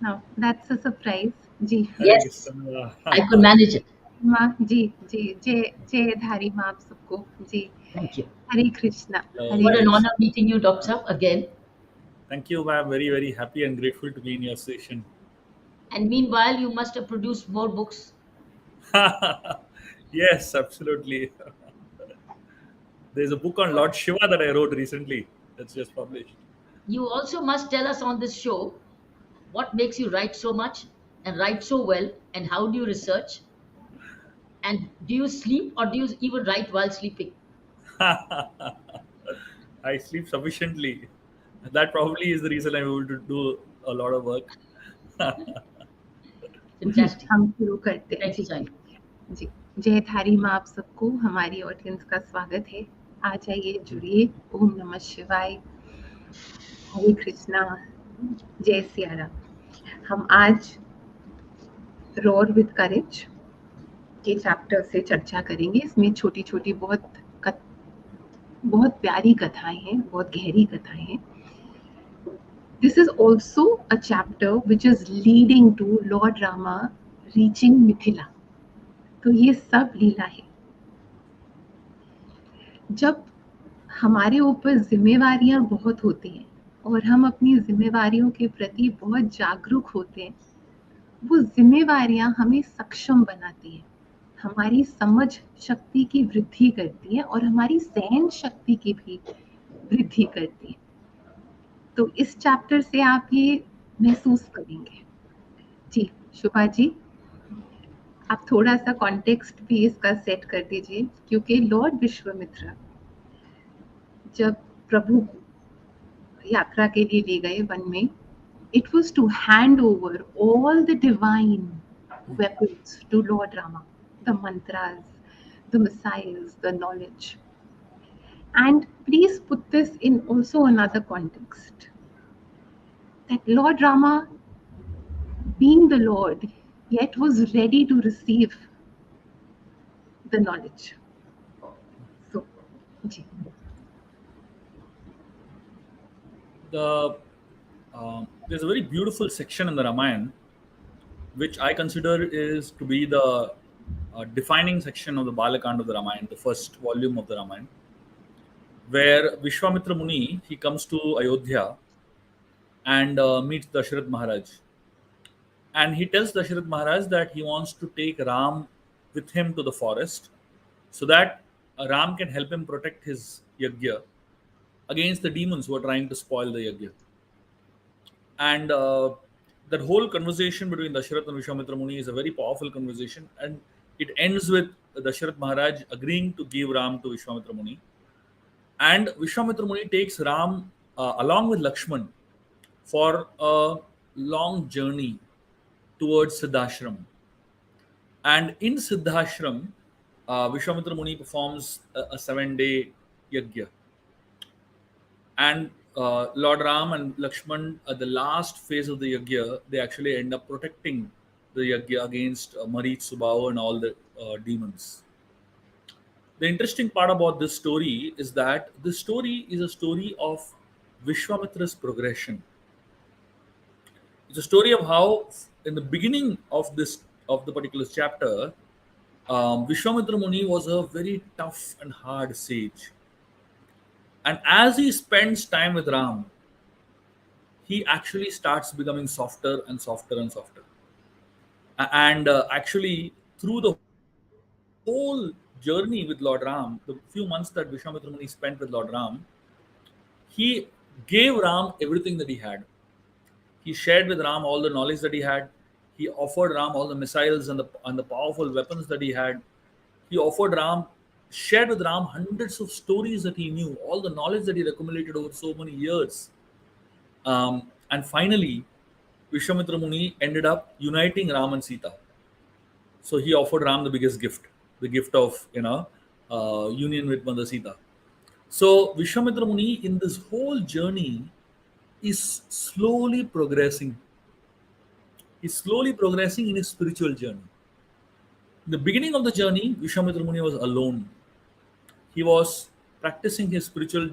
Now that's a surprise. Ji Yes, I could manage it. माँ जी जी जय जय धारी माँ आप सबको जी Thank you. Hare Krishna Hare What an Krishna honor meeting you, Dr. Saab, again. Thank you, ma'am. Very, very happy and grateful to be in your session. And meanwhile, you must have produced more books. Yes, absolutely. There's a book on Lord Shiva that I wrote recently that's just published. You also must tell us on this show what makes you write so much and write so well, and how do you research? And do you sleep, or do you even write while sleeping? I sleep sufficiently. That probably is the reason I'm able to do a lot of work. Ji Fantastic. हम शुरू करते हैं Thanks, Sai. जी जय धारी माँ आप सबको हमारी ऑडियंस का स्वागत है आ जाइए जुड़िए ओम नमः शिवाय हरे कृष्णा जय सिया राम हम आज रोर विद करेज के चैप्टर से चर्चा करेंगे इसमें छोटी छोटी बहुत प्यारी कथाएं हैं बहुत गहरी कथाएं हैं This is also a chapter which is leading to Lord Rama reaching Mithila. तो ये सब लीला है जब हमारे ऊपर जिम्मेवारियां बहुत होती हैं और हम अपनी जिम्मेवारियों के प्रति बहुत जागरूक होते हैं वो जिम्मेवारियां हमें सक्षम बनाती हैं हमारी समझ शक्ति की वृद्धि करती है और हमारी सहन शक्ति की भी वृद्धि करती है तो इस चैप्टर से आप ये महसूस करेंगे जी शुभा जी आप थोड़ा सा कॉन्टेक्स्ट भी इसका सेट कर दीजिए क्योंकि लॉर्ड विश्वामित्र जब प्रभु यात्रा के लिए ले गए वन में it was to hand over all the divine weapons to Lord Rama, the mantras, the missiles, the knowledge. And please put this in also another context. That Lord Rama, being the Lord, yet was ready to receive the knowledge. So, ji. There's a very beautiful section in the Ramayan, which I consider is to be the defining section of the Balakand of the Ramayan, the first volume of the Ramayan, where Vishwamitra Muni, he comes to Ayodhya and meets Dasharath Maharaj. And he tells Dasharath Maharaj that he wants to take Ram with him to the forest so that Ram can help him protect his yajna against the demons who are trying to spoil the yajna. And that whole conversation between Dasharath and Vishwamitra Muni is a very powerful conversation, and it ends with Dasharath Maharaj agreeing to give Ram to Vishwamitra Muni. And Vishwamitra Muni takes Ram along with Lakshman for a long journey towards Siddhashram. And in Siddhashram, Vishwamitra Muni performs a 7-day yajna. And Lord Ram and Lakshman, at the last phase of the yajna, they actually end up protecting the yajna against Marich, Subao, and all the demons. The interesting part about this story is that this story is a story of Vishwamitra's progression. It's a story of how, in the beginning of the particular chapter, Vishwamitra Muni was a very tough and hard sage, and as he spends time with Ram, he actually starts becoming softer and softer and softer. And actually, through the whole journey with Lord Ram, the few months that Vishwamitra Muni spent with Lord Ram, he gave Ram everything that he had. He shared with Ram all the knowledge that he had. He offered Ram all the missiles and the powerful weapons that he had. He offered Ram, shared with Ram hundreds of stories that he knew, all the knowledge that he had accumulated over so many years. And finally, Vishwamitra Muni ended up uniting Ram and Sita. So he offered Ram the biggest gift, the gift of union with Mother Sita. So Vishwamitra Muni in this whole journey is slowly progressing. He's slowly progressing in his spiritual journey. In the beginning of the journey, Vishwamitra Muni was alone. He was practicing his spiritual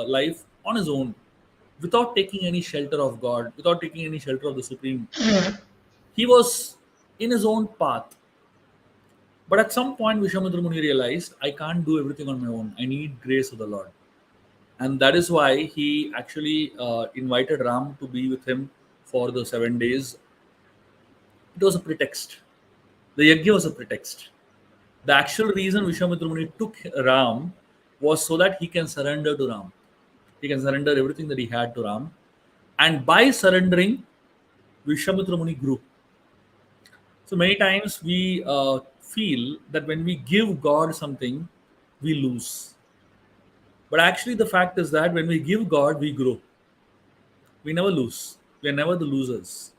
life on his own, without taking any shelter of God, without taking any shelter of the Supreme. He was in his own path. But at some point, Vishwamitra Muni realized, I can't do everything on my own. I need grace of the Lord. And that is why he actually invited Ram to be with him for the 7 days. It was a pretext. The yajna was a pretext. The actual reason Vishwamitra Muni took Ram was so that he can surrender to Ram. He can surrender everything that he had to Ram. And by surrendering, Vishwamitra Muni grew. So many times we feel that when we give God something, we lose. But actually, the fact is that when we give God, we grow. We never lose. We are never the losers.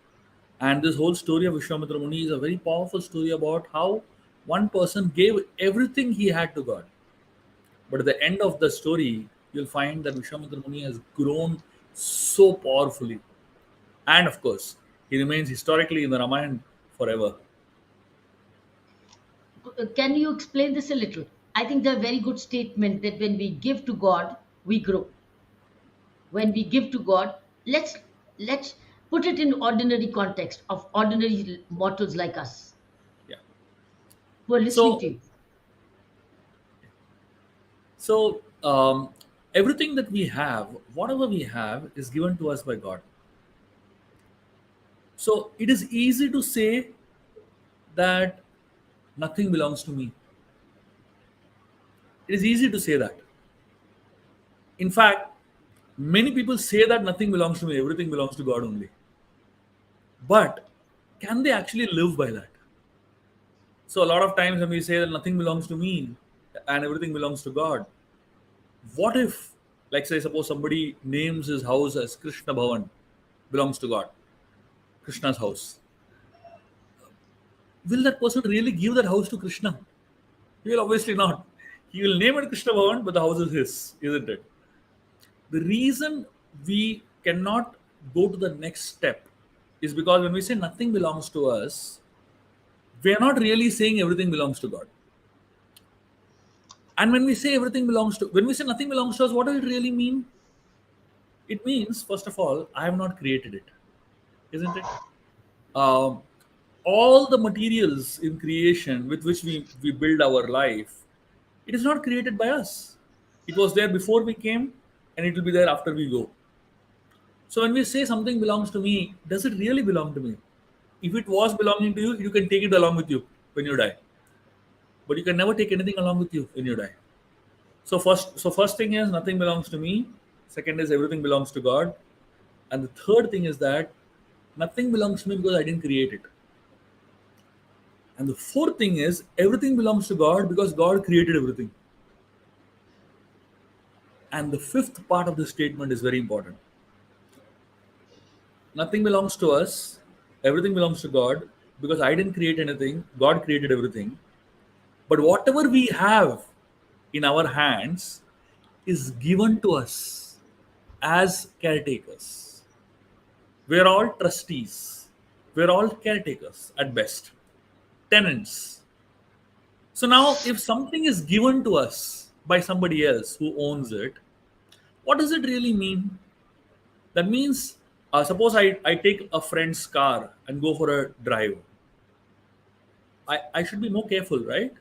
And this whole story of Vishwamitra Muni is a very powerful story about how one person gave everything he had to God. But at the end of the story, you'll find that Vishwamitra Muni has grown so powerfully. And of course, he remains historically in the Ramayan forever. Can you explain this a little? I think they're very good statement that when we give to God, we grow. When we give to God, let's put it in ordinary context of ordinary mortals like us Yeah. who are listening So, to you. so everything that we have, whatever we have, is given to us by God. So it is easy to say that nothing belongs to me. It is easy to say that. In fact, many people say that nothing belongs to me, everything belongs to God only. But can they actually live by that? So a lot of times when we say that nothing belongs to me and everything belongs to God, what if, like say, suppose somebody names his house as Krishna Bhavan, belongs to God, Krishna's house. Will that person really give that house to Krishna? He will obviously not. He will name it Krishna Bhavan, but the house is his, isn't it? The reason we cannot go to the next step is because when we say nothing belongs to us, we are not really saying everything belongs to God. And when we say when we say nothing belongs to us, what does it really mean? It means, first of all, I have not created it, isn't it? Um, all the materials in creation with which we build our life, it is not created by us. It was there before we came, and it will be there after we go. So when we say something belongs to me, does it really belong to me? If it was belonging to you, you can take it along with you when you die. But you can never take anything along with you when you die. So first thing is nothing belongs to me. Second is everything belongs to God. And the third thing is that nothing belongs to me because I didn't create it. And the fourth thing is everything belongs to God because God created everything. And the fifth part of this statement is very important. Nothing belongs to us, everything belongs to God because I didn't create anything, God created everything. But whatever we have in our hands is given to us as caretakers. We're all trustees, we're all caretakers at best, tenants. So now, if something is given to us by somebody else who owns it, what does it really mean? That means Suppose I take a friend's car and go for a drive. I should be more careful, right?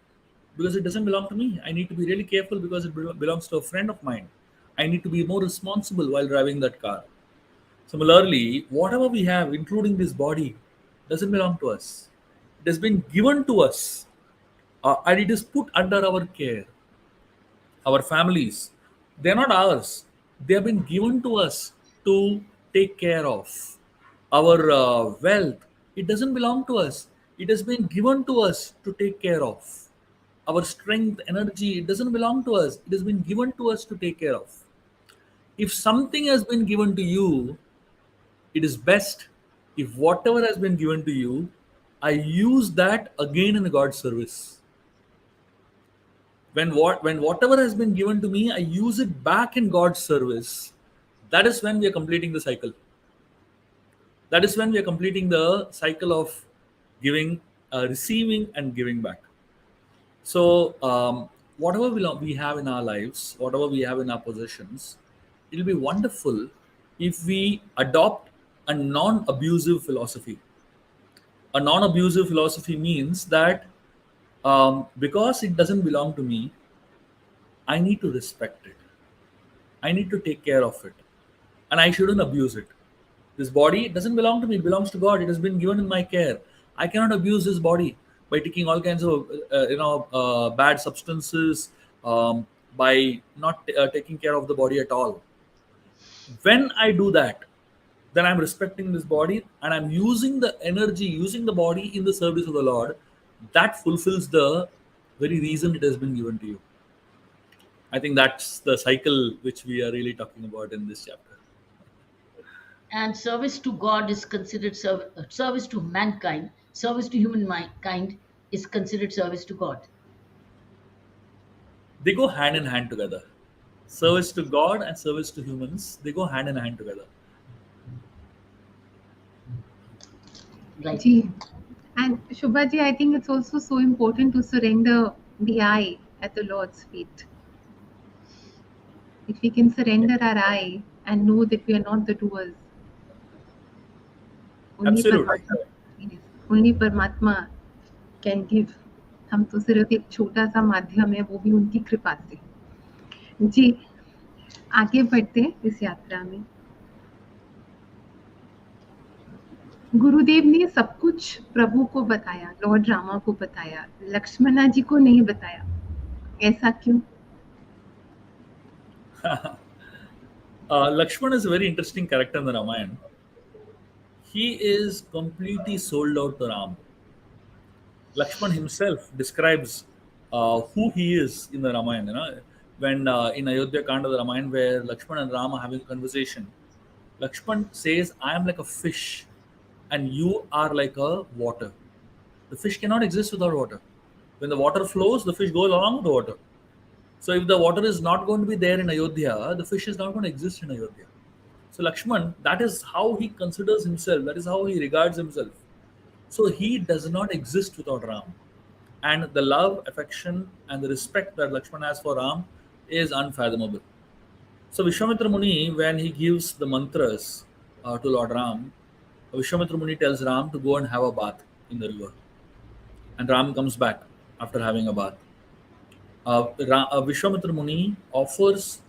Because it doesn't belong to me. I need to be really careful because it belongs to a friend of mine. I need to be more responsible while driving that car. Similarly, whatever we have, including this body, doesn't belong to us. It has been given to us, and it is put under our care. Our families, they're not ours. They have been given to us to take care of. Our wealth, it doesn't belong to us. It has been given to us to take care of. Our strength, energy, it doesn't belong to us. It has been given to us to take care of. If something has been given to you, it is best if whatever has been given to you, I use that again in God's service. When whatever has been given to me, I use it back in God's service. That is when we are completing the cycle. That is when we are completing the cycle of giving, receiving, and giving back. So, whatever we have in our lives, whatever we have in our possessions, it'll be wonderful if we adopt a non-abusive philosophy. A non-abusive philosophy means that because it doesn't belong to me, I need to respect it. I need to take care of it, and I shouldn't abuse it. This body doesn't belong to me; it belongs to God. It has been given in my care. I cannot abuse this body by taking all kinds of bad substances, by not taking care of the body at all. When I do that, then I'm respecting this body and I'm using the energy, using the body in the service of the Lord. That fulfills the very reason it has been given to you. I think that's the cycle which we are really talking about in this chapter. And service to God is considered service to mankind. Service to humankind is considered service to God. They go hand in hand together. Service to God and service to humans, they go hand in hand together. Right. Ji. And Shubha ji, I think it's also so important to surrender the I at the Lord's feet. If we can surrender our I and know that we are not the doers, only Absolutely. Paramatma, yes, only Paramatma can give. हम तो सिर्फ एक छोटा सा माध्यम है, वो भी उनकी कृपा से. जी, आगे बढ़ते हैं इस यात्रा में. गुरुदेव ने सब कुछ प्रभु को बताया, लॉर्ड रामा को बताया, लक्ष्मणा जी को नहीं बताया. ऐसा क्यों? Lakshman is a very interesting character in the Ramayan. He is completely sold out to Ram. Lakshman himself describes who he is in the Ramayana. When in Ayodhya Kanda, the Ramayana, where Lakshman and Ram are having a conversation, Lakshman says, "I am like a fish, and you are like a water. The fish cannot exist without water. When the water flows, the fish goes along with the water. So if the water is not going to be there in Ayodhya, the fish is not going to exist in Ayodhya." So Lakshman, that is how he considers himself. That is how he regards himself. So he does not exist without Ram. And the love, affection, and the respect that Lakshman has for Ram is unfathomable. So Vishwamitra Muni, when he gives the mantras to Lord Ram, Vishwamitra Muni tells Ram to go and have a bath in the river. And Ram comes back after having a bath. Vishwamitra Muni offers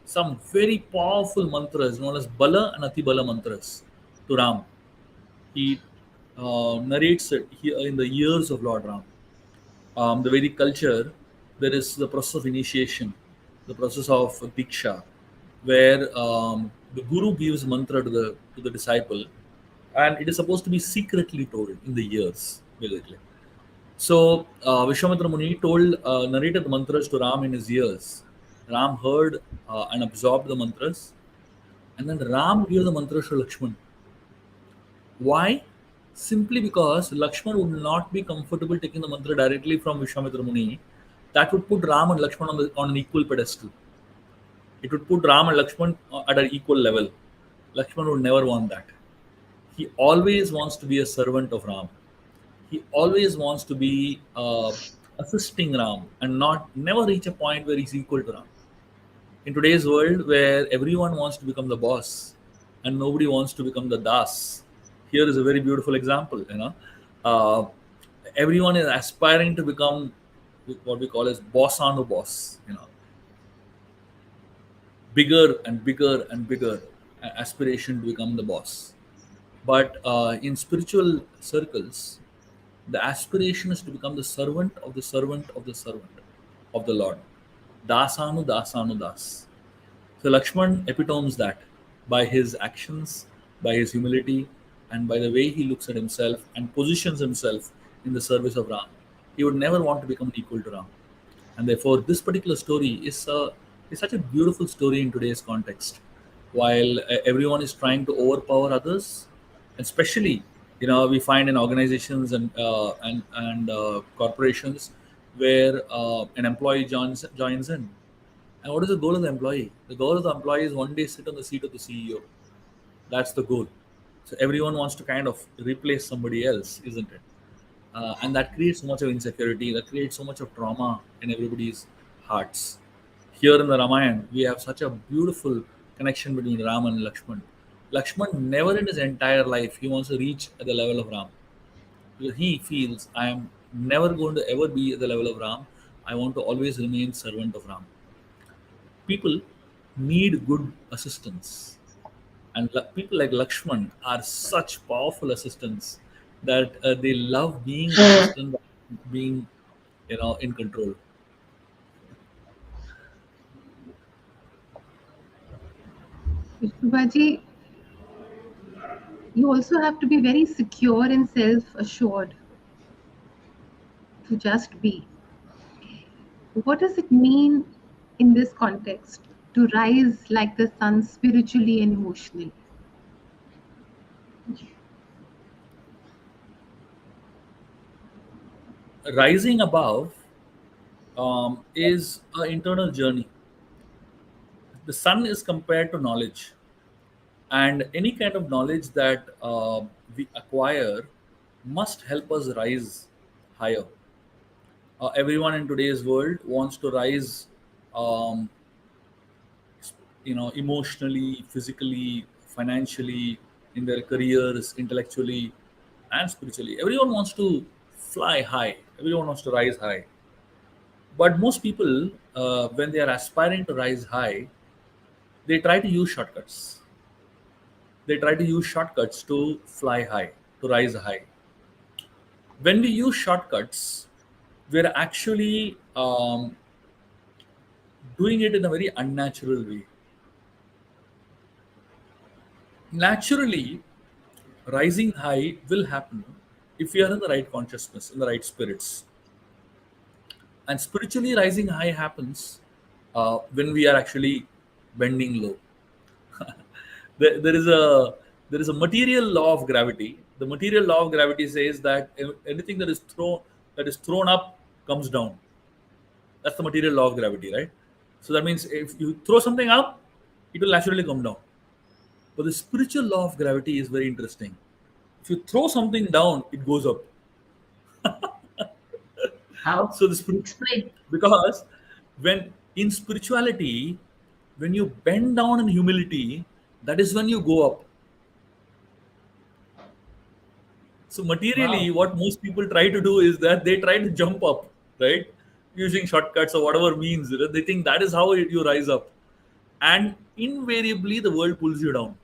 some very powerful mantras known as Bala and Atibala mantras to Ram. He narrates it here in the years of Lord Ram. The Vedic culture, there is the process of initiation, the process of Diksha, where the Guru gives mantra to the disciple, and it is supposed to be secretly told in the years, basically. So Vishwamitra Muni narrated the mantras to Ram in his ears. Ram heard and absorbed the mantras, and then Ram gave the mantras to Lakshman. Why? Simply because Lakshman would not be comfortable taking the mantra directly from Vishwamitra Muni. That would put Ram and Lakshman on an equal pedestal. It would put Ram and Lakshman at an equal level. Lakshman would never want that. He always wants to be a servant of Ram. He always wants to be assisting Ram and never reach a point where he's equal to Ram. In today's world where everyone wants to become the boss, and nobody wants to become the das. Here is a very beautiful example. Uh, everyone is aspiring to become what we call as boss on the boss. Bigger and bigger and bigger aspiration to become the boss. But in spiritual circles, the aspiration is to become the servant of the servant of the servant of the Lord. Dasanu dasanu das. So Lakshman epitomes that by his actions, by his humility, and by the way he looks at himself and positions himself in the service of Ram. He would never want to become equal to Ram. And therefore, this particular story is such a beautiful story in today's context. While everyone is trying to overpower others, especially we find in organizations and corporations where an employee joins in. And what is the goal of the employee? The goal of the employee is one day sit on the seat of the CEO. That's the goal. So everyone wants to kind of replace somebody else, isn't it? And that creates so much of insecurity. That creates so much of trauma in everybody's hearts. Here in the Ramayan, we have such a beautiful connection between Ram and Lakshman. Lakshman never in his entire life he wants to reach at the level of Ram. Because he feels I am never going to ever be at the level of Ram. I want to always remain servant of Ram. People need good assistants, and people like Lakshman are such powerful assistants that they love being an assistant, being in control. Shubhaji, you also have to be very secure and self-assured to just be. What does it mean in this context to rise like the sun spiritually and emotionally? Rising above is an internal journey. The sun is compared to knowledge, and any kind of knowledge that we acquire must help us rise higher. Everyone in today's world wants to rise, um, emotionally, physically, financially, in their careers, intellectually, and spiritually. Everyone wants to fly high. Everyone wants to rise high. But most people, when they are aspiring to rise high, they try to use shortcuts. They try to use shortcuts to fly high, to rise high. When we use shortcuts, we're actually doing it in a very unnatural way. Naturally, rising high will happen if we are in the right consciousness, in the right spirits. And spiritually, rising high happens when we are actually bending low. There is a material law of gravity. The material law of gravity says that anything that is thrown up comes down. That's the material law of gravity, right? So that means if you throw something up, it will naturally come down. But the spiritual law of gravity is very interesting. If you throw something down, it goes up. How? So the spirit, Explain. because when in spirituality, when you bend down in humility, that is when you go up. So materially, Wow. what most people try to do is that they try to jump up, right? Using shortcuts or whatever means. They think that is how you rise up. And invariably, the world pulls you down.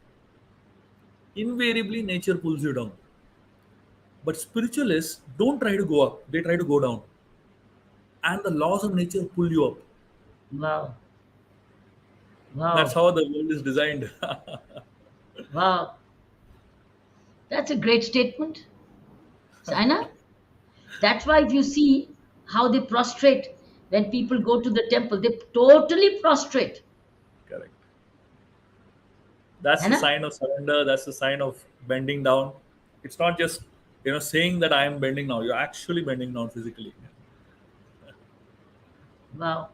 Invariably, nature pulls you down. But spiritualists don't try to go up, they try to go down. And the laws of nature pull you up. Wow. That's Wow. how the world is designed. Wow. That's a great statement, Saina. That's why if you see how they prostrate when people go to the temple, they totally prostrate. Correct. That's the Anna? sign of surrender. That's the sign of bending down. It's not just saying that I am bending down. You're actually bending down physically. Wow.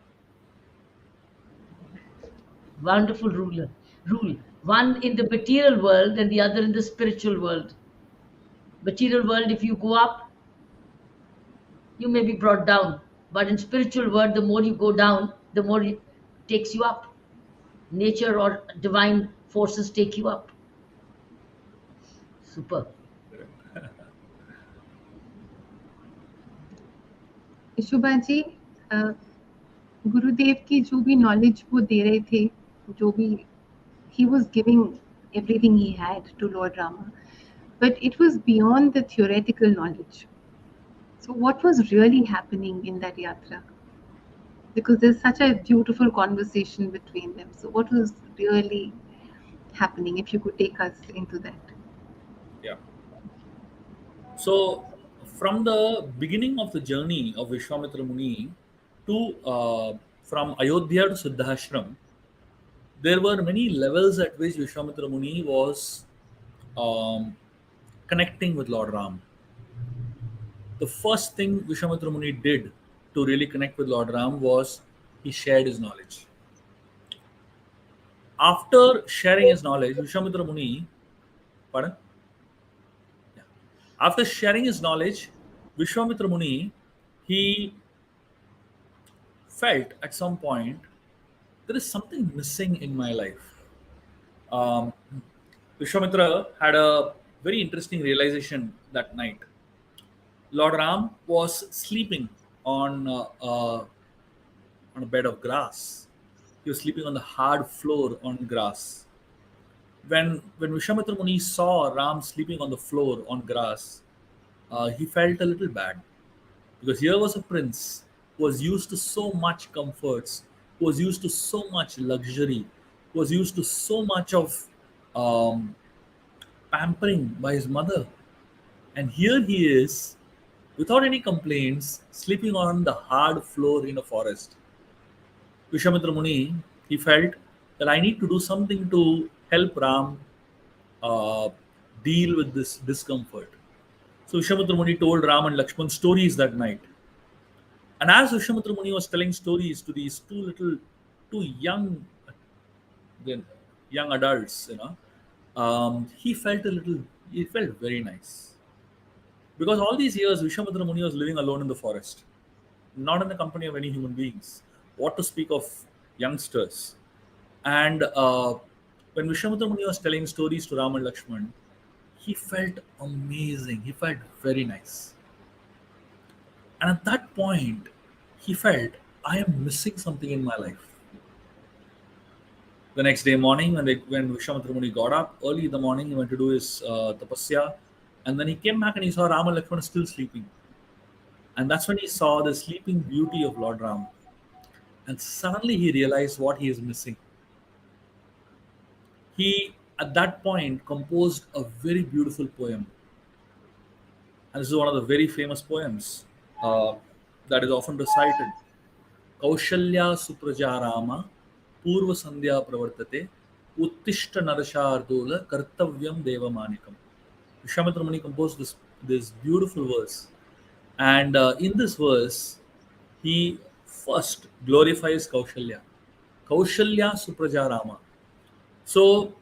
Wonderful ruler. Rule. One in the material world and the other in the spiritual world. Material world, if you go up, you may be brought down. But in spiritual world, the more you go down, the more it takes you up. Nature or divine forces take you up. Super. शुभा जी, गुरुदेव की जो भी knowledge वो दे रहे थे, जो भी he was giving everything he had to Lord Rama, but it was beyond the theoretical knowledge. So what was really happening in that yatra? Because there's such a beautiful conversation between them. So what was really happening, if you could take us into that? Yeah. So, from the beginning of the journey of Vishwamitra Muni to from Ayodhya to Siddhashram, there were many levels at which Vishwamitra Muni was um, connecting with Lord Ram. The first thing Vishwamitra Muni did to really connect with Lord Ram was he shared his knowledge. After sharing his knowledge, Vishwamitra Muni, pardon? Yeah. After sharing his knowledge, Vishwamitra Muni, he felt at some point there is something missing in my life. Um, Vishwamitra had a very interesting realization that night. Lord Ram was sleeping on on a bed of grass. He was sleeping on the hard floor on grass. When Vishwamitra Muni saw Ram sleeping on the floor on grass, he felt a little bad because here was a prince who was used to so much comforts, who was used to so much luxury, who was used to so much of um, pampering by his mother. And here he is, without any complaints, sleeping on the hard floor in a forest. Vishwamitra Muni, he felt that I need to do something to help Ram uh, deal with this discomfort. So Vishwamitra Muni told Ram and Lakshman stories that night. And as Vishwamitra Muni was telling stories to these two then young adults, he felt very nice. Because all these years, Vishwamitra Muni was living alone in the forest, not in the company of any human beings. What to speak of youngsters? And when Vishwamitra Muni was telling stories to Ram and Lakshman, he felt amazing. He felt very nice. And at that point, he felt, I am missing something in my life. The next day morning, when Vishwamitra Muni got up early in the morning, he went to do his tapasya, and then he came back and he saw Ram and Lakshmana still sleeping. And that's when he saw the sleeping beauty of Lord Ram. And suddenly he realized what he is missing. He, at that point, composed a very beautiful poem. And this is one of the very famous poems that is often recited. Kaushalya Supraja Rama Purva Sandhya Pravartate Uttishta Narashardola Kartavyam Devamanikam. Vishwamitra Muni composed this beautiful verse. And in this verse, he first glorifies Kaushalya. Kaushalya Supraja Rama. So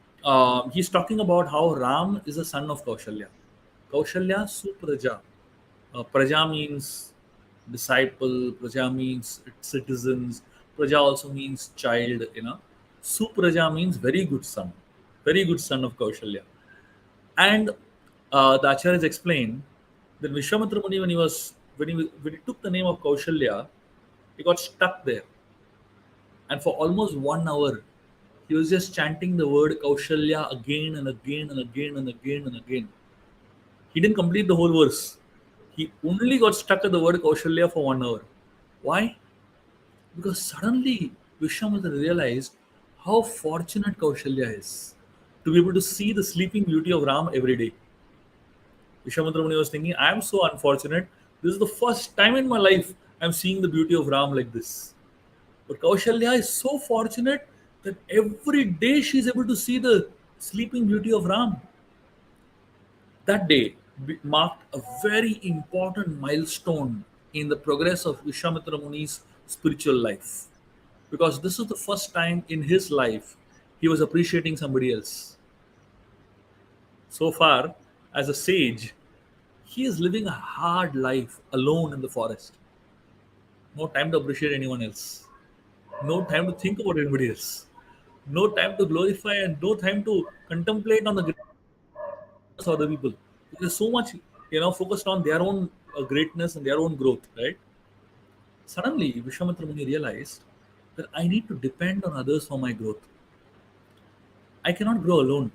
he's talking about how Ram is a son of Kaushalya. Kaushalya Supraja. Praja means disciple, Praja means citizens, Praja also means child, Supraja means very good son of Kaushalya. And the Acharyas explain that Vishwamitra Muni, when he took the name of Kaushalya, he got stuck there. And for almost 1 hour, he was just chanting the word Kaushalya again and again and again and again and again. He didn't complete the whole verse. He only got stuck at the word Kaushalya for 1 hour. Why? Because suddenly Vishwamitra realized how fortunate Kaushalya is to be able to see the sleeping beauty of Ram every day. Vishwamitra Muni was thinking, I am so unfortunate. This is the first time in my life I'm seeing the beauty of Ram like this. But Kaushalya is so fortunate that every day she's able to see the sleeping beauty of Ram. That day marked a very important milestone in the progress of Vishwamitra Muni's spiritual life. Because this is the first time in his life he was appreciating somebody else. So far, as a sage, he is living a hard life alone in the forest. No time to appreciate anyone else. No time to think about anybody else. No time to glorify and no time to contemplate on the other people. There's so much, focused on their own greatness and their own growth, right? Suddenly, Vishwamitra Muni realized that I need to depend on others for my growth. I cannot grow alone.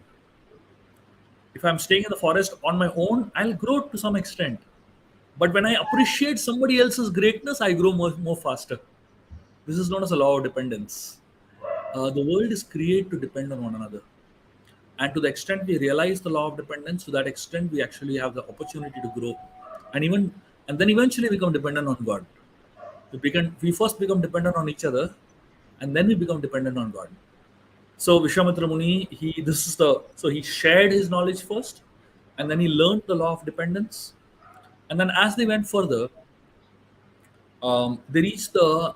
If I'm staying in the forest on my own, I'll grow to some extent. But when I appreciate somebody else's greatness, I grow more faster. This is known as a law of dependence. The world is created to depend on one another. And to the extent we realize the law of dependence, to that extent we actually have the opportunity to grow. And then eventually become dependent on God. We first become dependent on each other, and then we become dependent on God. So Vishwamitra Muni, he shared his knowledge first, and then he learned the law of dependence. And then as they went further, they reached a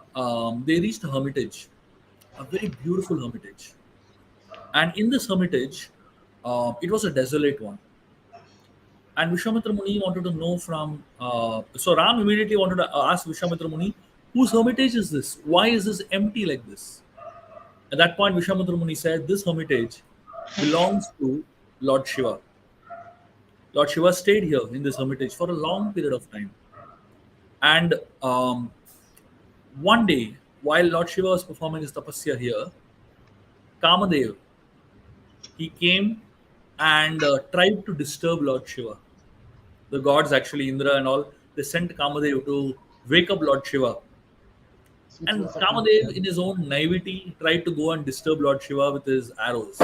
hermitage, a very beautiful hermitage. And in this hermitage, it was a desolate one. And Vishwamitra Muni wanted to know from. So Ram immediately wanted to ask Vishwamitra Muni, whose hermitage is this? Why is this empty like this? At that point, Vishwamitra Muni said, this hermitage belongs to Lord Shiva. Lord Shiva stayed here in this hermitage for a long period of time. And one day, while Lord Shiva was performing his tapasya here, Kamadev, he came and tried to disturb Lord Shiva. The gods, actually, Indra and all, they sent Kamadev to wake up Lord Shiva. And Kamadev, in his own naivety, tried to go and disturb Lord Shiva with his arrows.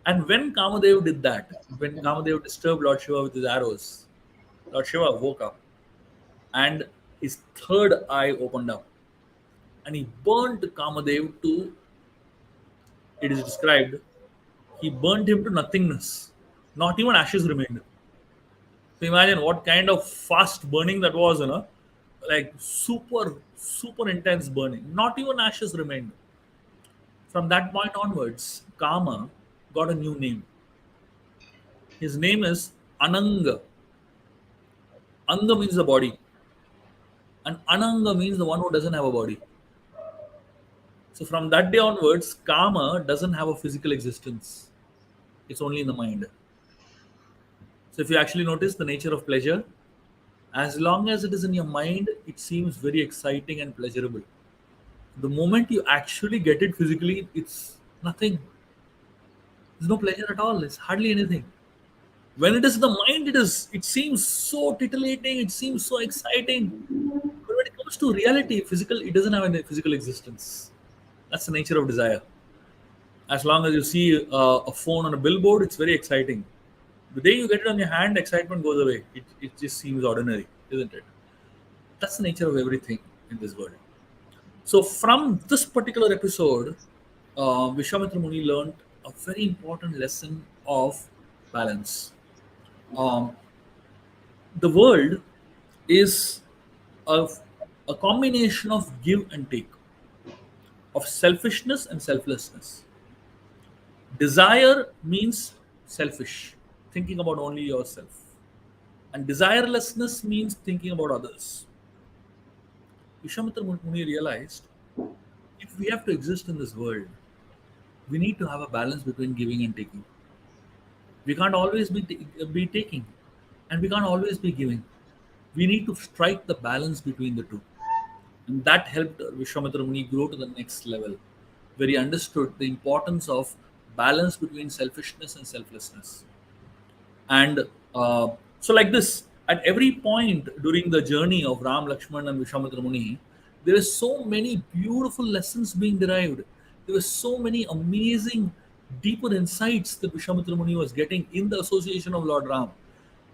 And when Kamadev did that, when Kamadev disturbed Lord Shiva with his arrows, Lord Shiva woke up and his third eye opened up. And he burnt Kamadev to, it is described, he burnt him to nothingness. Not even ashes remained. So imagine what kind of fast burning that was, like super, super intense burning. Not even ashes remained. From that point onwards, Kama got a new name. His name is Ananga. Anga means the body. And Ananga means the one who doesn't have a body. So from that day onwards, Kama doesn't have a physical existence. It's only in the mind. So if you actually notice the nature of pleasure, as long as it is in your mind, it seems very exciting and pleasurable. The moment you actually get it physically, it's nothing. There's no pleasure at all. It's hardly anything. When it is in the mind, it seems so titillating, it seems so exciting. But when it comes to reality, it doesn't have any physical existence. That's the nature of desire. As long as you see a phone on a billboard, it's very exciting. The day you get it on your hand, excitement goes away. It just seems ordinary, isn't it? That's the nature of everything in this world. So from this particular episode, Vishwamitra Muni learned a very important lesson of balance. The world is a combination of give and take, of selfishness and selflessness. Desire means selfish, thinking about only yourself. And desirelessness means thinking about others. Vishwamitra Muni realized if we have to exist in this world, we need to have a balance between giving and taking. We can't always be taking, and we can't always be giving. We need to strike the balance between the two. And that helped Vishwamitra Muni grow to the next level, where he understood the importance of balance between selfishness and selflessness. And so, like this, at every point during the journey of Ram, Lakshman, and Vishwamitra Muni, there were so many beautiful lessons being derived. There were so many amazing, deeper insights that Vishwamitra Muni was getting in the association of Lord Ram.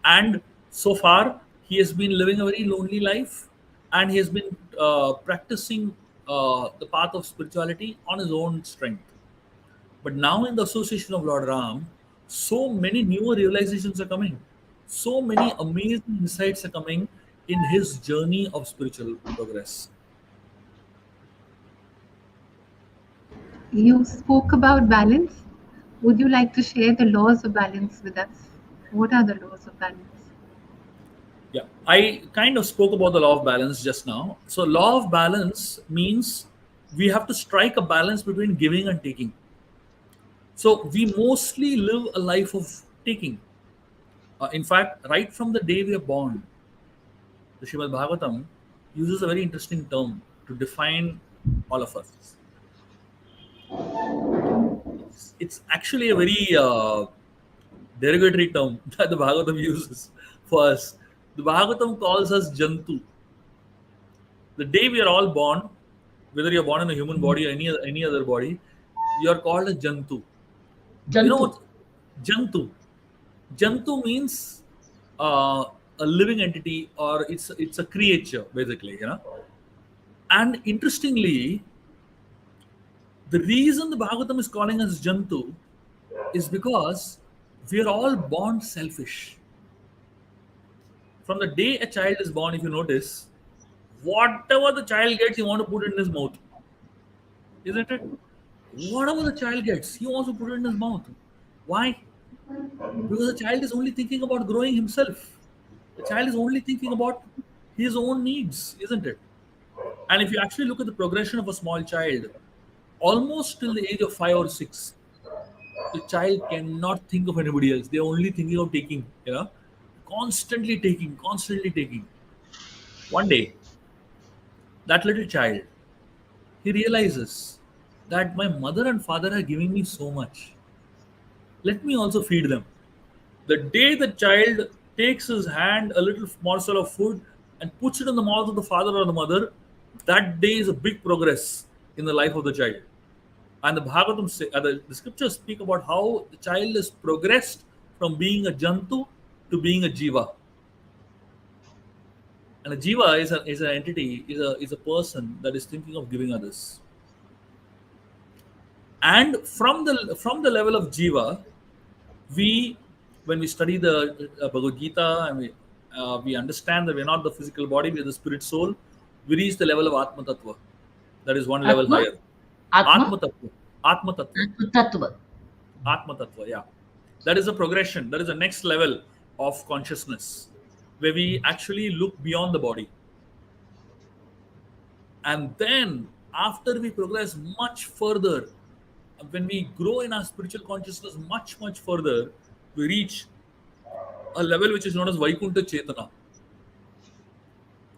And so far, he has been living a very lonely life, and he has been practicing the path of spirituality on his own strength. But now, in the association of Lord Ram, so many newer realizations are coming. So many amazing insights are coming in his journey of spiritual progress. You spoke about balance. Would you like to share the laws of balance with us? What are the laws of balance? Yeah, I kind of spoke about the law of balance just now. So, law of balance means we have to strike a balance between giving and taking. So, we mostly live a life of taking. In fact, right from the day we are born, the Srimad Bhagavatam uses a very interesting term to define all of us. It's actually a very derogatory term that the Bhagavatam uses for us. The Bhagavatam calls us Jantu. The day we are all born, whether you're born in a human body or any other body, you are called a Jantu. You know Jantu. what? Jantu. Jantu means uh, a living entity, or it's a creature basically. And interestingly, the reason the Bhagavatam is calling us Jantu is because we are all born selfish. From the day a child is born, if you notice, whatever the child gets, he want to put it in his mouth, isn't it? Whatever the child gets, he wants to put it in his mouth. Why? Because the child is only thinking about growing himself. The child is only thinking about his own needs, isn't it? And if you actually look at the progression of a small child, almost till the age of 5 or 6, the child cannot think of anybody else. They're only thinking of taking, constantly taking, constantly taking. One day, that little child, he realizes that my mother and father are giving me so much. Let me also feed them. The day the child takes his hand a little morsel of food and puts it in the mouth of the father or the mother, that day is a big progress in the life of the child. And the the scriptures speak about how the child is progressed from being a jantu to being a jiva. And a jiva is an entity, is a person that is thinking of giving others. And from the level of jiva, we when we study the Bhagavad Gita, and we understand that we're not the physical body, we're the spirit soul. We reach the level of Atma Tattva. That is one level Atma? higher. Atma? Atma Tattva. Atma Tattva. Tattva. Atma Tattva, yeah. That is a progression. That is the next level of consciousness where we actually look beyond the body. And then, after we progress much further, when we grow in our spiritual consciousness much, much further, we reach a level which is known as Vaikuntha Chetana.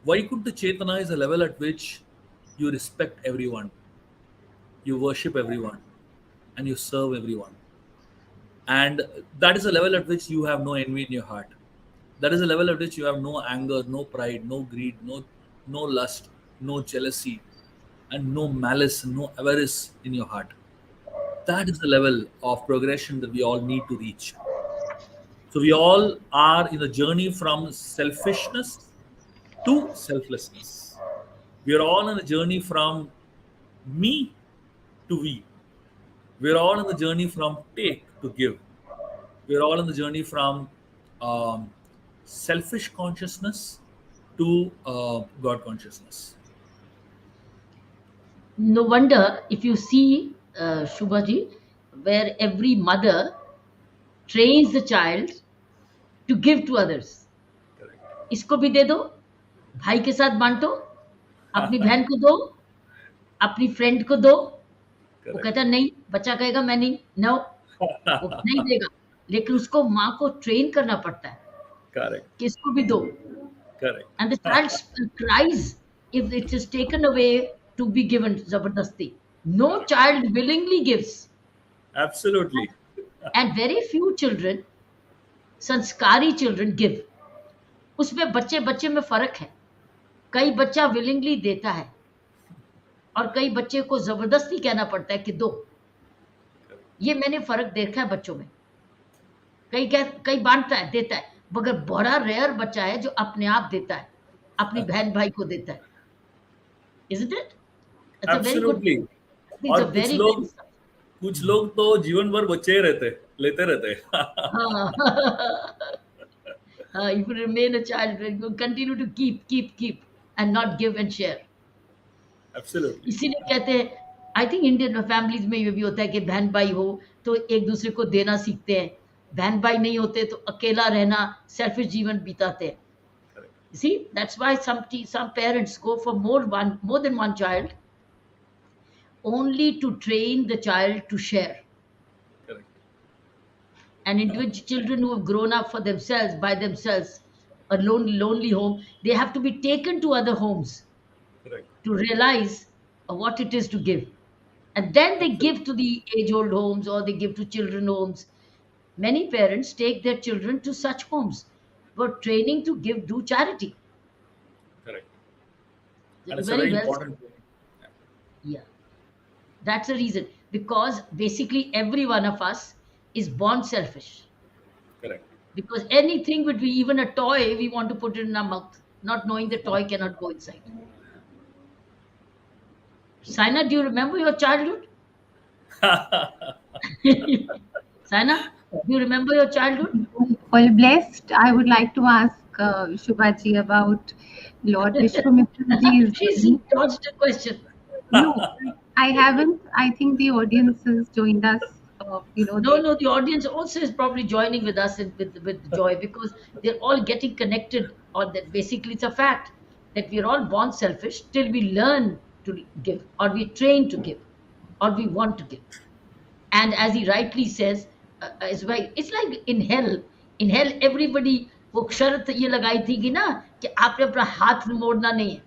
Vaikuntha Chetana is a level at which you respect everyone, you worship everyone, and you serve everyone. And that is a level at which you have no envy in your heart. That is a level at which you have no anger, no pride, no greed, no lust, no jealousy, and no malice, no avarice in your heart. That is the level of progression that we all need to reach. So we all are in a journey from selfishness to selflessness. We are all on a journey from me to we. We're all on the journey from take to give. We're all on the journey from um, selfish consciousness to God consciousness. No wonder if you see, Shubhaji, where every mother trains the child to give to others. Correct. इसको भी दे दो, भाई के साथ बांटो, अपनी बहन को दो, अपनी फ्रेंड को दो. वो Correct. कहता नहीं, बच्चा कहेगा मैं नहीं, नो, वो नहीं देगा. लेकिन उसको माँ को ट्रेन करना पड़ता है Correct. कि इसको भी दो. Correct. And the child cries if it is taken away to be given zabardasti. No child willingly gives. Absolutely. And very few children, संस्कारी children give. उसमें बच्चे बच्चे में फर्क है. कई बच्चा willingly देता है और कई बच्चे को जबरदस्ती कहना पड़ता है कि दो. ये मैंने फर्क देखा है बच्चों में. कई बांटता है, देता है, मगर बड़ा रेयर बच्चा है जो अपने आप देता है, अपनी बहन भाई को देता है. Isn't it? It's a very good. Absolutely. It's और a very good. कुछ लोग तो जीवन भर बच्चे ही लेते रहते. If you remain a child, you continue to keep and not give and share. Absolutely. इसीलिए कहते हैं, आई थिंक इंडियन फैमिलीज में ये भी होता है कि बहन भाई हो तो एक दूसरे को देना सीखते हैं. बहन भाई नहीं होते तो अकेला रहना, सेल्फिश जीवन बिताते हैं. See, that's why some parents go for more than one child, only to train the child to share. Correct. and individual children who have grown up for themselves, by themselves, a lonely home, they have to be taken to other homes Correct. to realize what it is to give. And then they Absolutely. give to the age old homes or they give to children homes. Many parents take their children to such homes for training to give, do charity. Correct. And it's a Very very well said. important thing. Yeah. Yeah, that's the reason. Because basically, every one of us is born selfish. Correct. Because anything would be, even a toy, we want to put it in our mouth, not knowing the toy cannot go inside. Saina, do you remember your childhood? Saina, do you remember your childhood? Well, blessed, I would like to ask Shubhaji about Lord Vishwamitraji's She's journey. dodged the question. No, I haven't. I think the audience has joined us. No, no, the audience also is probably joining with us with joy because they're all getting connected. Or that basically it's a fact that we're all born selfish till we learn to give, or we train to give, or we want to give. And as he rightly says, is why it's like in hell. In hell, everybody वो शर्त ये लगाई थी कि ना कि आपने अपना हाथ मोड़ना नहीं है,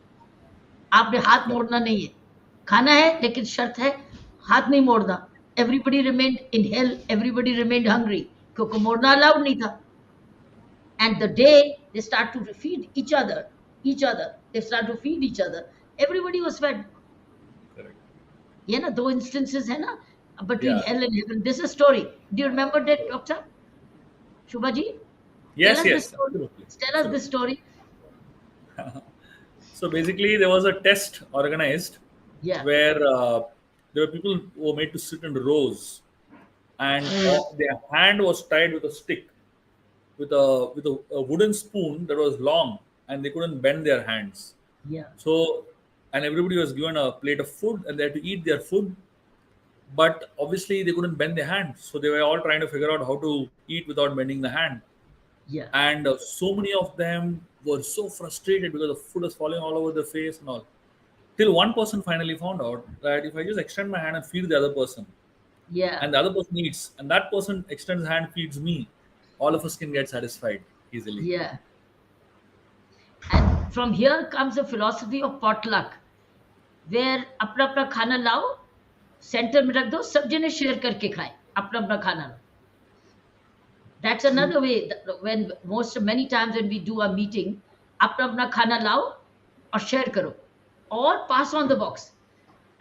आपने हाथ मोड़ना नहीं है, खाना है लेकिन शर्त है हाथ नहीं मोड़ना. Everybody remained in hell, everybody remained hungry क्योंकि मोड़ना अलाउड नहीं था. And the day they start to feed each other, they start to feed each other, everybody was fed. Correct. ये ना दो instances है ना between Yeah. hell and heaven. This is a story. Do you remember that, Doctor Shubhaji? Tell Yes, us the yes, story. absolutely. Tell us the story. So basically, there was a test organized Yeah. where there were people who were made to sit in rows, and their hand was tied with a stick, with a wooden spoon that was long, and they couldn't bend their hands. Yeah. So, and everybody was given a plate of food, and they had to eat their food. But obviously, they couldn't bend their hands, so they were all trying to figure out how to eat without bending the hand. Yeah. And so many of them were so frustrated because the food was falling all over their face and all. Till one person finally found out that if I just extend my hand and feed the other person, Yeah. and the other person eats, and that person extends his hand, feeds me, all of us can get satisfied easily. Yeah. And from here comes the philosophy of potluck, where अपना अपना खाना लाओ, centre में रख दो, सब जने share करके खाएं, अपना अपना खाना. That's another way. When many times when we do a meeting, अपना अपना खाना लाओ और share करो, or pass on the box.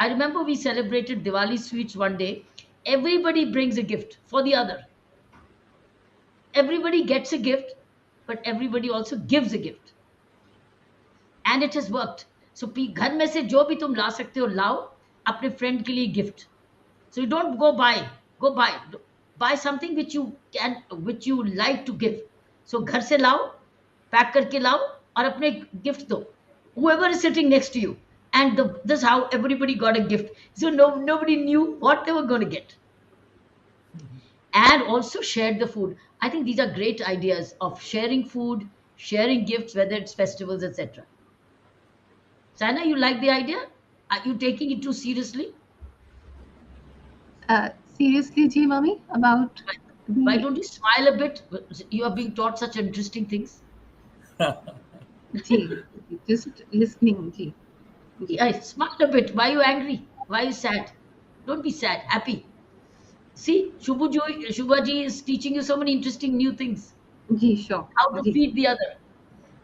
I remember we celebrated Diwali sweets one day. Everybody brings a gift for the other. Everybody gets a gift, but everybody also gives a gift. And it has worked. So घर में से जो भी तुम ला सकते हो लाओ अपने friend के लिए gift. So you don't go buy something which you like to give. So घर से लाओ, पैक करके लाओ और अपने gift दो. Whoever is sitting next to you. And this is how everybody got a gift. So nobody knew what they were going to get. And also shared the food. I think these are great ideas of sharing food, sharing gifts, whether it's festivals, etc. Sana, you like the idea? Are you taking it too seriously? Seriously, ji, mommy, about Why the don't you smile a bit? You are being taught such interesting things. ji, just listening, ji. Yeah, smile a bit. Why are you angry? Why are you sad? Don't be sad. Happy. See, Shubhaji is teaching you so many interesting new things. Ji, sure. How to Ji. feed the other.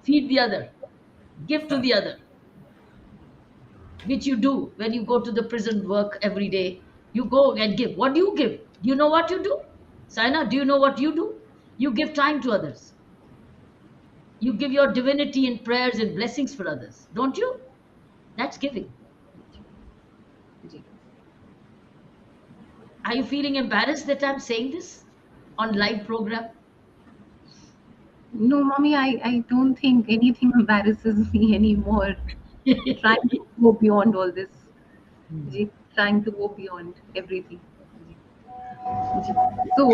Feed the other. Give to the other. Which you do when you go to the prison work every day. You go and give. What do you give? Do you know what you do? Saina, do you know what you do? You give time to others. You give your divinity and prayers and blessings for others. Don't you? That's giving. Ji. Are you feeling embarrassed that I'm saying this on live program? No, mommy, I don't think anything embarrasses me anymore. Trying to go beyond all this. Ji, trying to go beyond everything. Ji. So,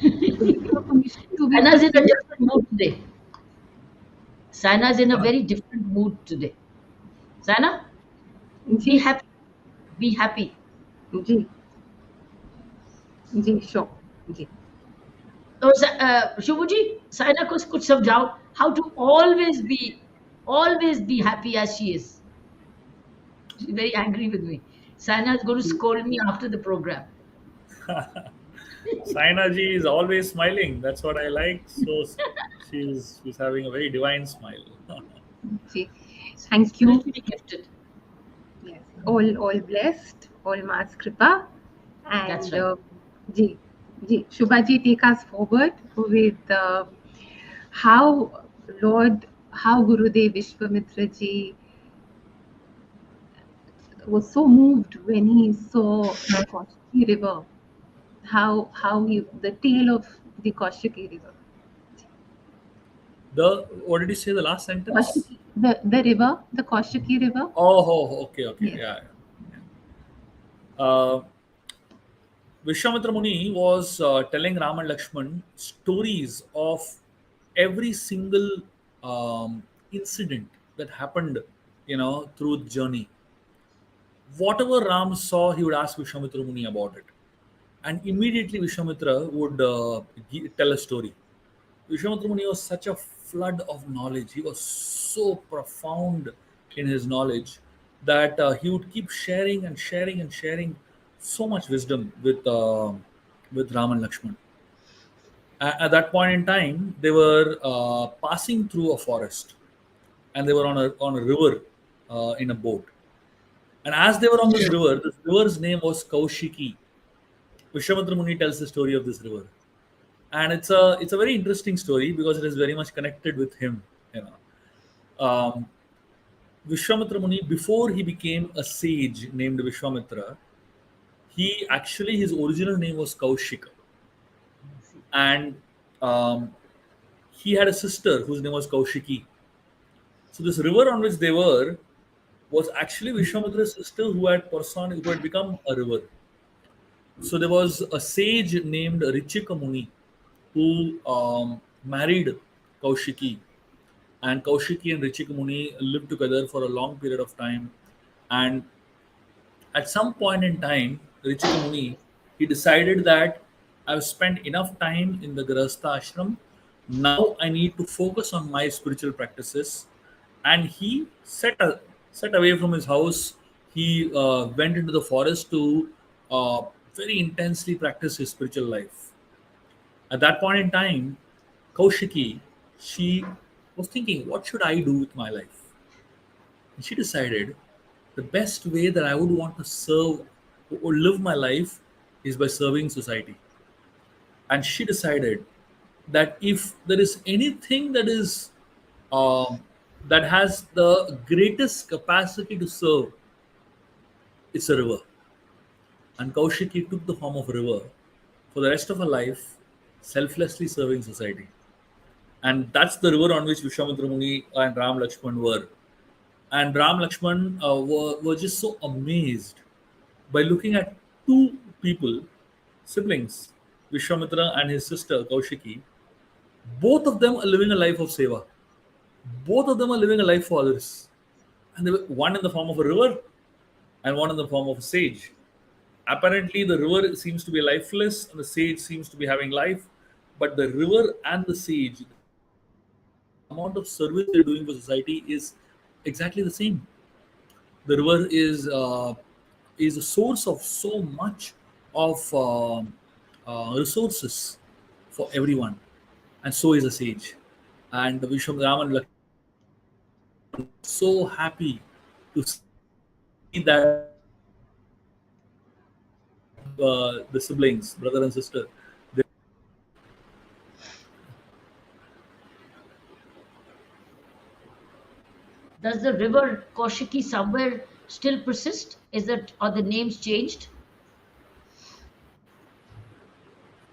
with your permission to be Sana's in a pursued, different mood today. Sana's in a very different mood today. Sana, be ji, happy. Be happy. ji, ji, sure, ji. तो शुभजी साइना को कुछ समझाओ, how to always be happy as she is. She's very angry with me. Saina is going to scold me after the program. Saina ji is always smiling. That's what I like. So she's having a very divine smile. Ji, thank you. Spiritually gifted. Yes, all blessed, all Ma's kripa. And That's right. Ji, Shubha ji, take us forward with how Gurudev Vishwamitra ji was so moved when he saw the Kaushiki River. The tale of the Kaushiki River. What did you say? The last sentence? Kaushiki, the river, the Kaushiki River. Oh, okay, Yes. yeah. Vishwamitra Muni was telling Ram and Lakshman stories of every single incident that happened, through the journey. Whatever Ram saw, he would ask Vishwamitra Muni about it, and immediately Vishwamitra would tell a story. Vishwamitra Muni was such a flood of knowledge. He was so profound in his knowledge that he would keep sharing and sharing and sharing so much wisdom with Ram and Lakshman. At that point in time, they were passing through a forest, and they were on a river in a boat. And as they were on this river's name was Kaushiki. Vishwamitra Muni tells the story of this river, and it's a very interesting story because it is very much connected with him. Vishwamitra Muni, before he became a sage named Vishwamitra, his original name was Kaushika, and he had a sister whose name was Kaushiki. So this river on which they were was actually Vishwamitra's sister who had become a river. So there was a sage named Richika Muni who married Kaushiki, and Kaushiki and Richika Muni lived together for a long period of time. And at some point in time, Richika Muni, he decided that I've spent enough time in the Grahastha ashram. Now I need to focus on my spiritual practices. And he set away from his house. He went into the forest to very intensely practice his spiritual life. At that point in time, Kaushiki, she was thinking, what should I do with my life? And she decided the best way that I would want to serve or live my life is by serving society. And she decided that if there is anything that has the greatest capacity to serve, it's a river. And Kaushiki took the form of a river for the rest of her life, selflessly serving society. And that's the river on which Vishwamitra Muni and Ram Lakshman were. And Ram Lakshman were just so amazed by looking at two people, siblings, Vishwamitra and his sister Kaushiki. Both of them are living a life of seva. Both of them are living a life for others. And they were one in the form of a river and one in the form of a sage. Apparently, the river seems to be lifeless and the sage seems to be having life. But the river and the sage, the amount of service they're doing for society is exactly the same. The river is a source of so much of resources for everyone, and so is a sage. And Vishwam Raman Lakshman so happy to see that the siblings, brother and sister. Does the river Kaushiki somewhere still persist? Are the names changed?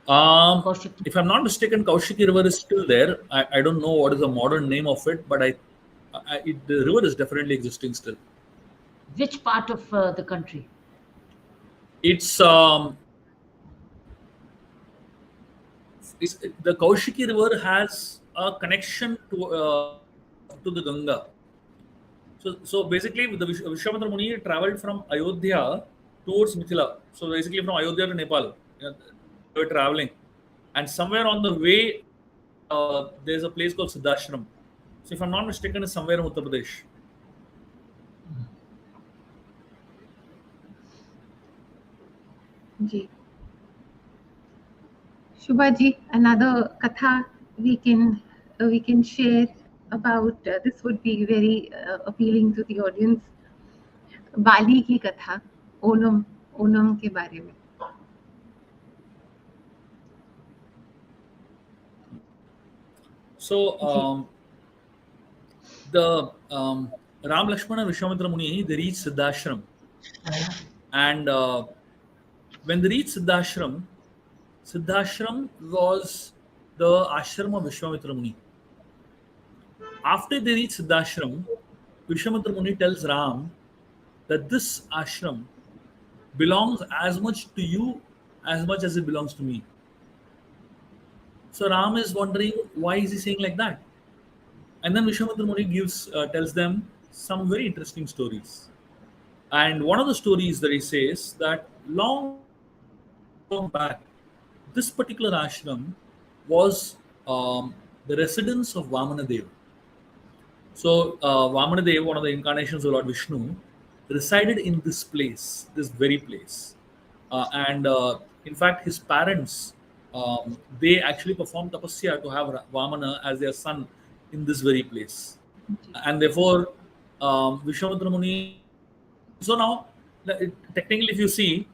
Kaushiki. If I'm not mistaken, Kaushiki River is still there. I don't know what is the modern name of it, but the river is definitely existing still. Which part of the country? It's the Kaushiki River has a connection to the Ganga. So basically, the Vishwamitra Muni traveled from Ayodhya towards Mithila. So basically, from Ayodhya to Nepal, they were traveling, and somewhere on the way, there's a place called Siddhashram. So if I'm not mistaken, it's somewhere in Uttar Pradesh. Ji. Shubha ji, another katha we can share about. This would be very appealing to the audience. बाली की कथा, ओनम के बारे में. So the Ram, Lakshmana, and Vishwamitra Muni, they reach Siddhashram, and when they reach Siddhashram, Siddhashram was the ashram of Vishwamitra Muni. After they reach Siddhashram, Vishwamitra Muni tells Ram that this ashram belongs as much to you as much as it belongs to me. So Ram is wondering, why is he saying like that? And then Vishwamitra Muni tells them some very interesting stories. And one of the stories that he says that long back, this particular ashram was the residence of Vamanadev. So Vamanadev, one of the incarnations of Lord Vishnu, resided in this place, this very place. And in fact, his parents, they actually performed tapasya to have Vamana as their son in this very place. And therefore, Vishwamitra Muni. So now, technically, if you see,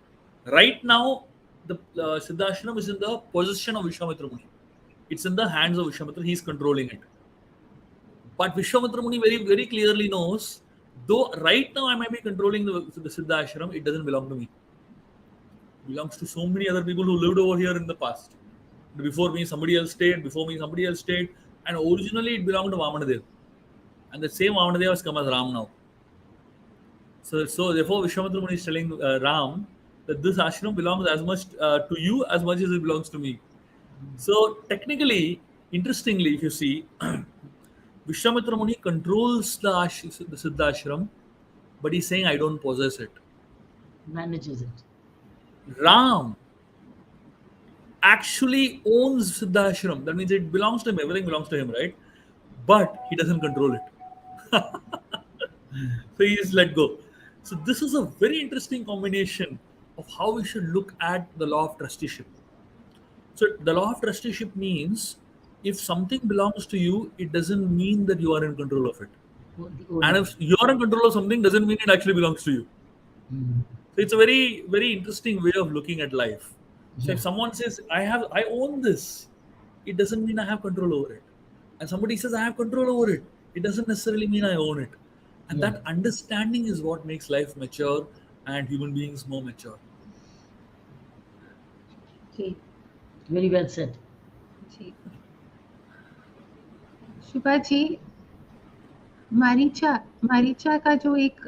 right now, the Siddhashram is in the possession of Vishwamitra Muni. It's in the hands of Vishwamitra. He's controlling it. But Vishwamitra Muni very, very clearly knows, though right now I might be controlling the Siddhashram, it doesn't belong to me. It belongs to so many other people who lived over here in the past. Before me, somebody else stayed. Before me, somebody else stayed. And originally, it belonged to Vamanadev. And the same Vamanadev has come as Ram now. So therefore, Vishwamitra Muni is telling Ram that this ashram belongs as much to you as much as it belongs to me. So technically, interestingly, if you see, Vishwamitra Muni controls the Siddhashram, but he's saying, I don't possess it. Manages it. Ram actually owns Siddhashram. That means it belongs to him. Everything belongs to him, right? But he doesn't control it. So he is let go. So this is a very interesting combination of how we should look at the law of trusteeship. So the law of trusteeship means if something belongs to you, it doesn't mean that you are in control of it. And if you are in control of something, doesn't mean it actually belongs to you. So it's a very, very interesting way of looking at life. So if someone says, I own this, it doesn't mean I have control over it. And somebody says, I have control over it, it doesn't necessarily mean I own it. And that understanding is what makes life mature and human beings more mature. Ji. Very well said. जी. शुभा जी, मारीचा का जो एक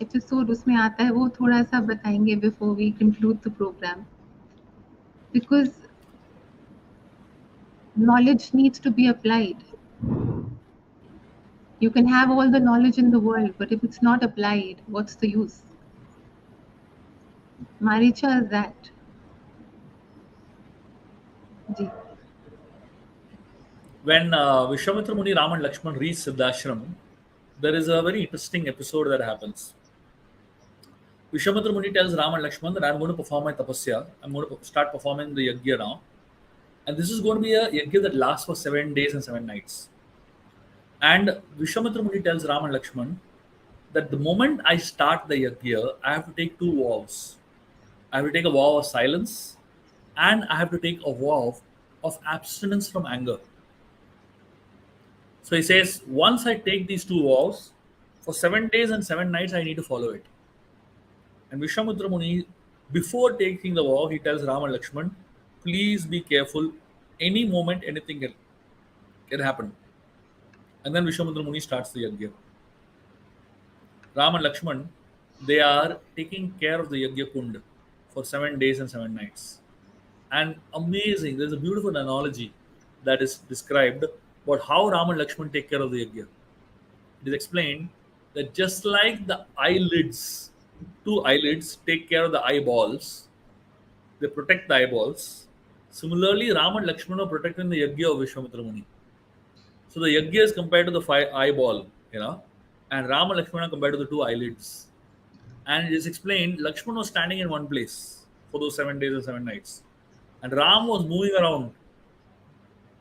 episode उसमें आता है वो थोड़ा सा बताएंगे before we conclude the program, because knowledge needs to be applied. You can have all the knowledge in the world, but if it's not applied, what's the use? Maricha is that. जी. When Vishwamitra Muni, Ram and Lakshman reach Siddhashram, there is a very interesting episode that happens. Vishwamitra Muni tells Ram and Lakshman that I'm going to perform my tapasya. I'm going to start performing the yajna now. And this is going to be a yajna that lasts for 7 days and 7 nights. And Vishwamitra Muni tells Ram and Lakshman that the moment I start the yajna, I have to take 2 vows. I have to take a vow of silence and I have to take a vow of abstinence from anger. So he says, once I take these 2 vows, for 7 days and 7 nights, I need to follow it. And Vishwamitra Muni, before taking the vow, he tells Ram and Lakshman, please be careful. Any moment, anything can happen. And then Vishwamitra Muni starts the yajna. Ram and Lakshman, they are taking care of the yajna kund for 7 days and 7 nights. And amazing, there's a beautiful analogy that is described about how Ram and Lakshman take care of the yajna. It is explained that just like the eyelids, 2 eyelids take care of the eyeballs, they protect the eyeballs. Similarly, Ram and Lakshmana are protecting the yajna of Vishwamitra Muni. So the yajna is compared to the eyeball, and Ram and Lakshmana compared to the two eyelids. And it is explained Lakshmana was standing in one place for those 7 days and 7 nights, and Ram was moving around,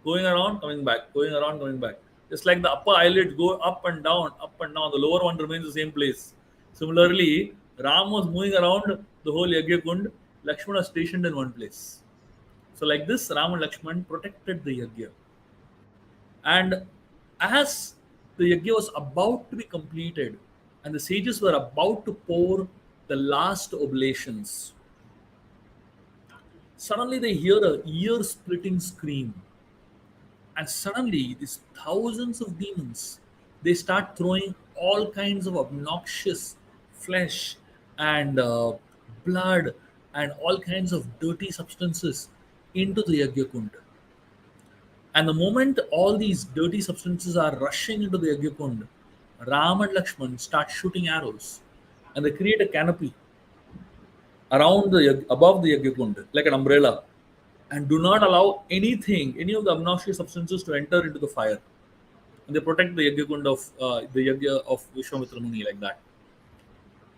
going around, coming back, going around, coming back. Just like the upper eyelids go up and down, the lower one remains the same place. Similarly, Ram was moving around the whole Yajna Kund, Lakshmana stationed in one place. So, like this, Ram and Lakshman protected the Yajna. And as the Yajna was about to be completed and the sages were about to pour the last oblations, suddenly they hear a ear splitting scream. And suddenly, these thousands of demons, they start throwing all kinds of obnoxious flesh and blood and all kinds of dirty substances into the Yajna Kund. And the moment all these dirty substances are rushing into the Yajna Kund, Ram and Lakshman start shooting arrows, and they create a canopy around above the Yajna Kund, like an umbrella, and do not allow any of the obnoxious substances to enter into the fire. And they protect the Yajna Kund of the Yajna of Vishwamitra Muni like that.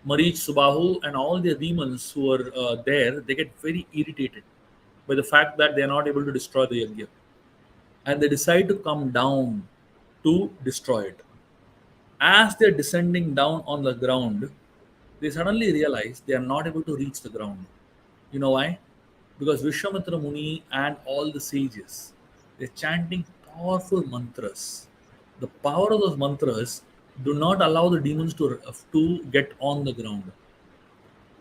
Marich, Subahu, and all the demons who are there, they get very irritated by the fact that they are not able to destroy the Yajna. And they decide to come down to destroy it. As they're descending down on the ground, they suddenly realize they are not able to reach the ground. You know why? Because Vishwamitra Muni and all the sages, they're chanting powerful mantras. The power of those mantras do not allow the demons to get on the ground.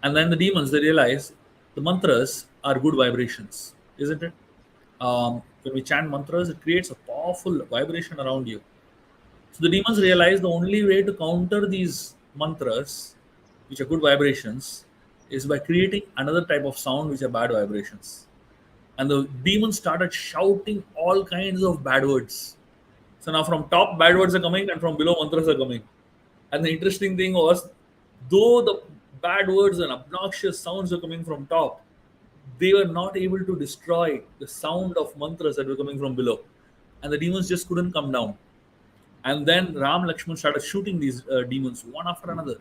And then the demons, they realize the mantras are good vibrations, isn't it? When we chant mantras, it creates a powerful vibration around you. So the demons realize the only way to counter these mantras, which are good vibrations, is by creating another type of sound which are bad vibrations. And the demons started shouting all kinds of bad words. So now from top bad words are coming and from below mantras are coming. And the interesting thing was, though the bad words and obnoxious sounds are coming from top, they were not able to destroy the sound of mantras that were coming from below. And the demons just couldn't come down. And then Ram Lakshman started shooting these demons one after another.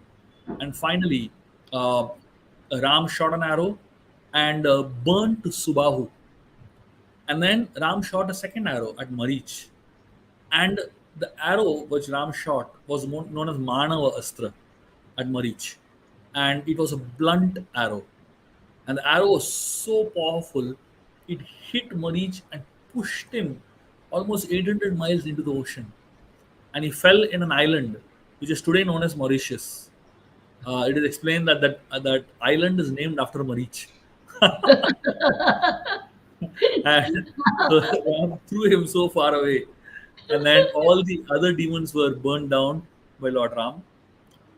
And finally, Ram shot an arrow and burned to Subahu. And then Ram shot a second arrow at Marich. And the arrow which Ram shot was known as Manava Astra at Marich. And it was a blunt arrow. And the arrow was so powerful, it hit Marich and pushed him almost 800 miles into the ocean. And he fell in an island, which is today known as Mauritius. It is explained that island is named after Marich. And so Ram threw him so far away. And then all the other demons were burned down by Lord Ram.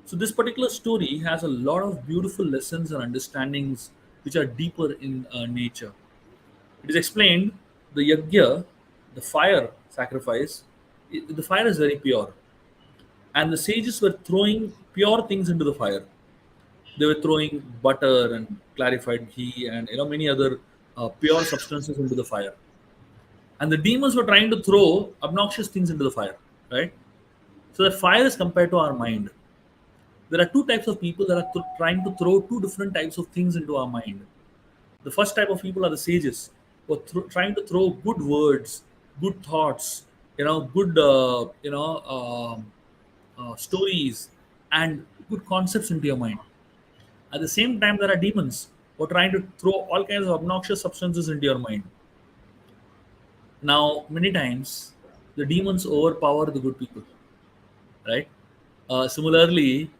So this particular story has a lot of beautiful lessons and understandings which are deeper in nature. It is explained the yajna, the fire sacrifice, the fire is very pure. And the sages were throwing pure things into the fire. They were throwing butter and clarified ghee and many other pure substances into the fire. And the demons were trying to throw obnoxious things into the fire, right? So that fire is compared to our mind. There are two types of people that are trying to throw two different types of things into our mind. The first type of people are the sages, who are trying to throw good words, good thoughts, good stories and good concepts into your mind. At the same time, there are demons who are trying to throw all kinds of obnoxious substances into your mind. Now, many times, the demons overpower the good people, right? Similarly,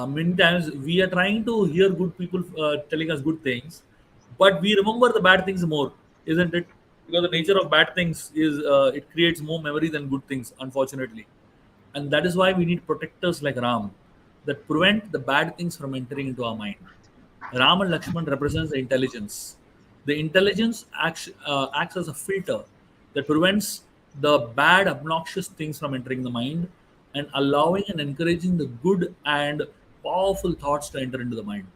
many times we are trying to hear good people telling us good things, but we remember the bad things more, isn't it? Because the nature of bad things is it creates more memory than good things, unfortunately. And that is why we need protectors like Ram that prevent the bad things from entering into our mind. Ram and Lakshman represents the intelligence. The intelligence acts as a filter that prevents the bad, obnoxious things from entering the mind and allowing and encouraging the good and powerful thoughts to enter into the mind.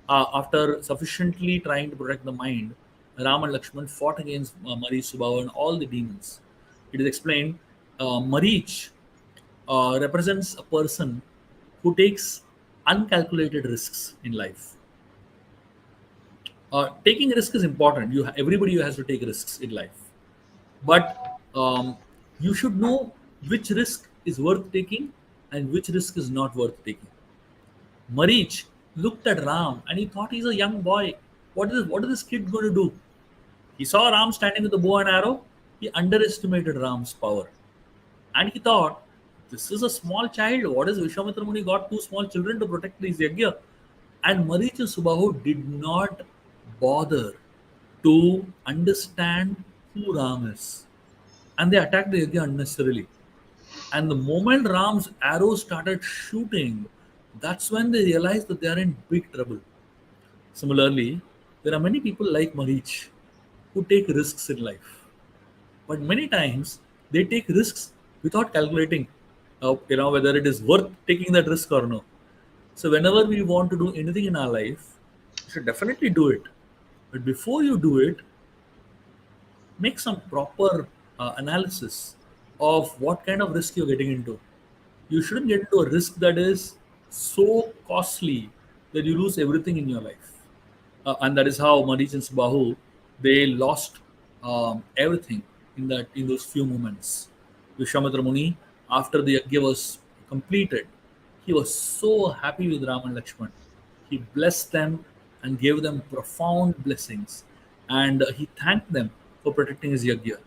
After sufficiently trying to protect the mind, Ram and Lakshman fought against Marich, Subhahu, and all the demons. It is explained Marich represents a person who takes uncalculated risks in life. Taking risk is important. Everybody has to take risks in life, but you should know which risk is worth taking and which risk is not worth taking. Marich looked at Ram and he thought he's a young boy. What is this kid going to do? He saw Ram standing with the bow and arrow. He underestimated Ram's power. And he thought, this is a small child. What is Vishwamitra Muni got two small children to protect this yajna? And Marich and Subhahu did not bother to understand who Ram is. And they attacked the yajna unnecessarily. And the moment Ram's arrows started shooting, that's when they realized that they are in big trouble. Similarly, there are many people like Marich who take risks in life. But many times they take risks without calculating, whether it is worth taking that risk or no. So whenever we want to do anything in our life, you should definitely do it. But before you do it, make some proper analysis of what kind of risk you're getting into. You shouldn't get into a risk that is so costly that you lose everything in your life. And that is how Marich and Subhahu they lost everything in those few moments. Vishwamitra Muni, after the yajna was completed, he was so happy with Ram and Lakshman. He blessed them and gave them profound blessings, and he thanked them for protecting his yajna.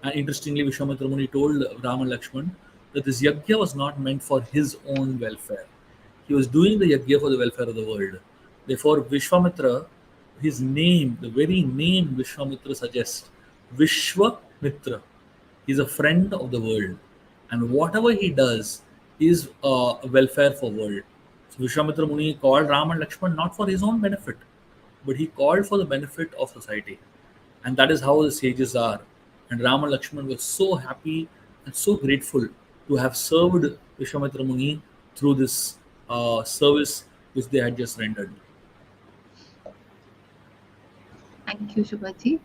And interestingly, Vishwamitra Muni told Ram and Lakshman that this yajna was not meant for his own welfare. He was doing the yajna for the welfare of the world. Therefore, Vishwamitra, his name, the very name Vishwamitra suggests, Vishwamitra. He's a friend of the world. And whatever he does is welfare for world. So Vishwamitra Muni called Ram and Lakshman not for his own benefit, but he called for the benefit of society. And that is how the sages are. And Ram and Lakshman were so happy and so grateful to have served Vishwamitra Muni through this service which they had just rendered. Thank you Shubha ji.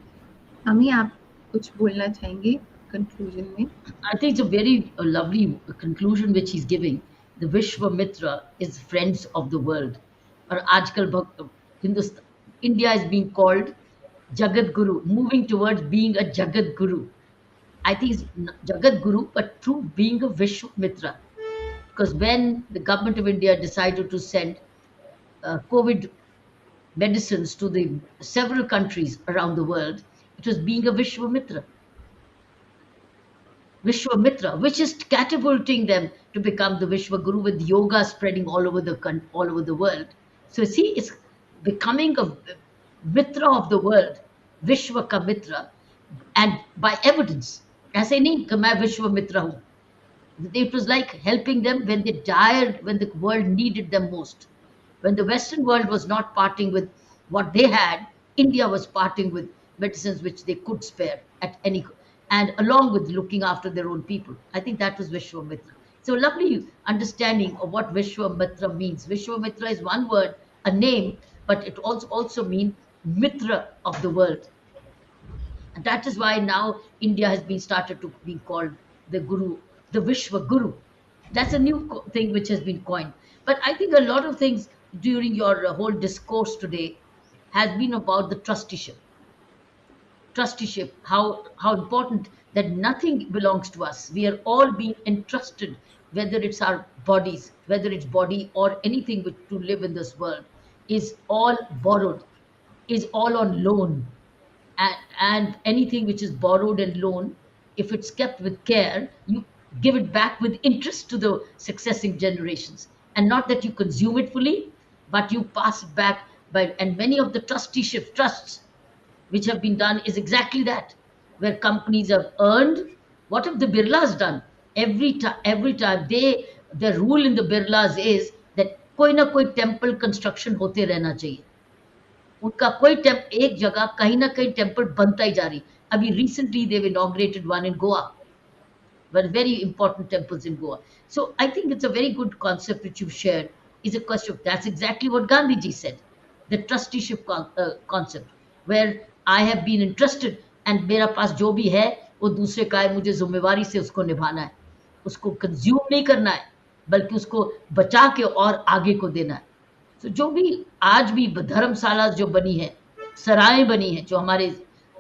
अमी आप कुछ बोलना चाहेंगे conclusion में? I think it's a very lovely conclusion which he's giving. The Vishwamitra is friends of the world. और आजकल Hindustan, India is being called Jagat Guru, moving towards being a Jagat Guru. I think it's Jagat Guru, but through being a Vishwamitra. Because when the government of India decided to send COVID medicines to the several countries around the world, it was being a Vishwamitra. Vishwamitra, which is catapulting them to become the Vishwa Guru with yoga spreading all over the world. So see, it's becoming a Mitra of the world, Vishwa ka Mitra, and by evidence. ऐसे नहीं कि मैं Vishwamitra हूँ. It was like helping them when they died, when the world needed them most. When the Western world was not parting with what they had, India was parting with medicines which they could spare at any, and along with looking after their own people. I think that was Vishwamitra. So lovely understanding of what Vishwamitra means. Vishwamitra is one word, a name, but it also means Mitra of the world. And that is why now India has been started to be called the Guru, the Vishwa Guru. That's a new thing which has been coined. But I think a lot of things during your whole discourse today has been about the trusteeship. Trusteeship, how important that nothing belongs to us. We are all being entrusted, whether it's our bodies, whether it's body or anything to live in this world, is all borrowed, is all on loan. And anything which is borrowed and loaned, if it's kept with care, you give it back with interest to the succeeding generations. And not that you consume it fully, but you pass it back and many of the trusts which have been done is exactly that, where companies have earned. What have the Birlas done? Every time the rule in the Birlas is that कोई ना कोई temple construction होते रहना चाहिए. उनका कोई एक जगह कहीं ना कहीं टेम्पल बनता ही जा रही. अभी recently they've inaugurated one in Goa, but very important temples in Goa. So I think it's a very good concept which you've shared. Is a question. That's exactly what Gandhiji said. The trusteeship concept, where I have been interested and मेरा पास जो भी है वो दूसरे का है, मुझे जिम्मेवारी से उसको निभाना है, उसको कंज्यूम नहीं करना है बल्कि उसको बचा के और आगे को देना है। तो जो भी आज भी धर्मशाला जो बनी है, सराय बनी है, जो हमारे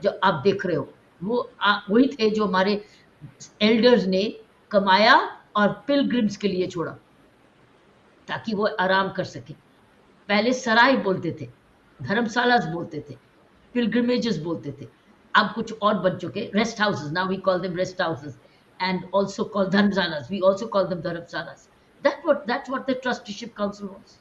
जो आप देख रहे हो, वो वही थे जो हमारे एल्डर्स ने कमाया और पिलग्रिम्स के लिए छोड़ा ताकि वो आराम कर सके। पहले सराय बोलते थे, धर्मशाला बोलते थे, पिलग्रिमेजेस बोलते थे, अब कुछ और बन चुके, rest houses, now we call them rest houses and also called dharmsalas. We also call them dharamsalas. That's what the trusteeship council was.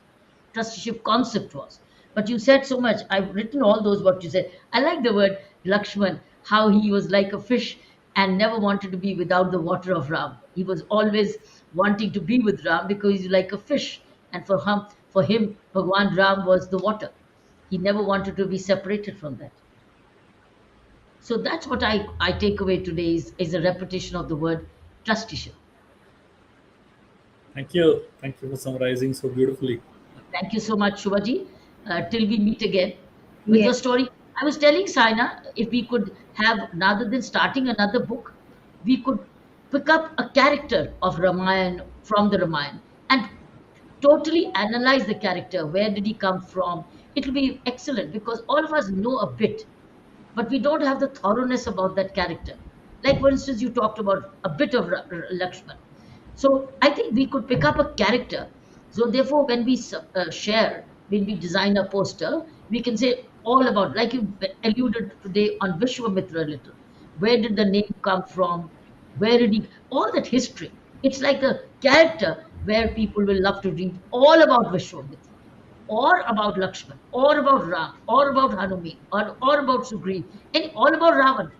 Trusteeship concept was. But you said so much. I've written all those what you said. I like the word Lakshman, how he was like a fish and never wanted to be without the water of Ram. He was always wanting to be with Ram because he's like a fish. And for him, Bhagwan Ram was the water. He never wanted to be separated from that. So that's what I take away today is a repetition of the word trusteeship. Thank you. Thank you for summarizing so beautifully. Thank you so much, Shubhaji. Till we meet again with your story. I was telling Saina, if we could have, rather than starting another book, we could pick up a character of Ramayan from the Ramayan and totally analyze the character. Where did he come from? It will be excellent because all of us know a bit, but we don't have the thoroughness about that character. Like, for instance, you talked about a bit of Lakshman. So I think we could pick up a character. So therefore, when we share, when we design a poster, we can say all about, like you alluded today on Vishwamitra a little. Where did the name come from? Where did he, all that history. It's like a character where people will love to read all about Vishwamitra, or about Lakshman, or about Ram, or about Hanumi, or about Sugriv, and all about Ravan.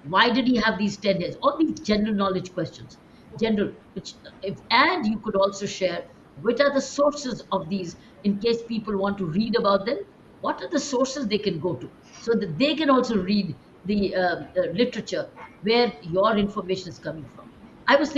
Why did he have these 10 years? All these general knowledge questions. General, and you could also share what are the sources of these in case people want to read about them. What are the sources they can go to so that they can also read the literature where your information is coming from. I was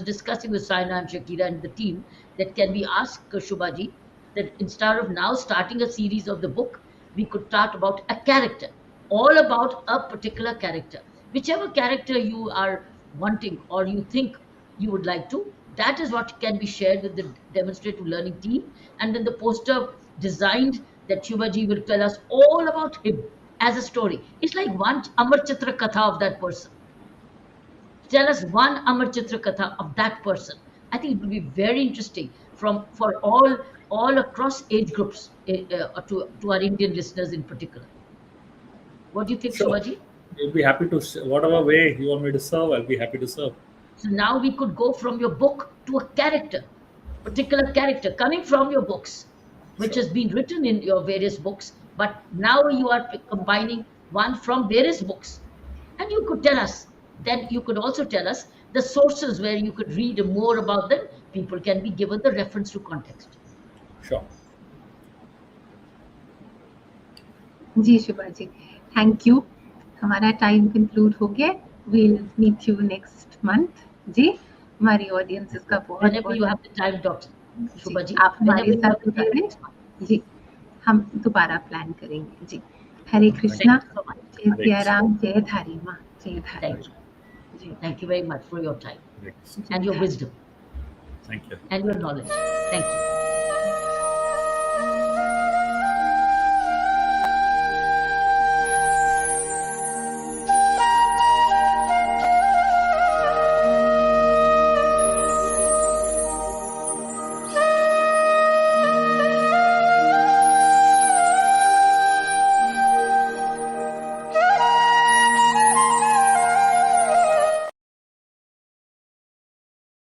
discussing with Saina and Shakira and the team that can we ask Shubhaji that instead of now starting a series of the book, we could talk about a character, all about a particular character. Whichever character you are wanting or you think you would like to, that is what can be shared with the demonstrative learning team. And then the poster designed that Shubhaji will tell us all about him as a story. It's like one Amar Chitra Katha of that person. Tell us one Amar Chitra Katha of that person. I think it will be very interesting for all across age groups to our Indian listeners in particular. What do you think, Sure. Shubhaji? You'll be happy to, whatever way you want me to serve, I'll be happy to serve. So now we could go from your book to a character, particular character coming from your books, which has been written in your various books, but now you are combining one from various books. And you could tell us, then you could also tell us the sources where you could read more about them. People can be given the reference to context. Sure. जी Shubha ji, thank you. हमारा time conclude हो गया. We'll meet you next month. जी, हमारी audiences का बहुत Whenever you have the time, Dr. Shubha ji, आप हमारे साथ जुड़ेंगे. जी, हम दोबारा प्लान करेंगे. जी, हरे कृष्णा. जय सिया राम, जय धारी माँ, जय धारी. Thank you very much for your time and your wisdom. Thank you. And your knowledge. Thank you.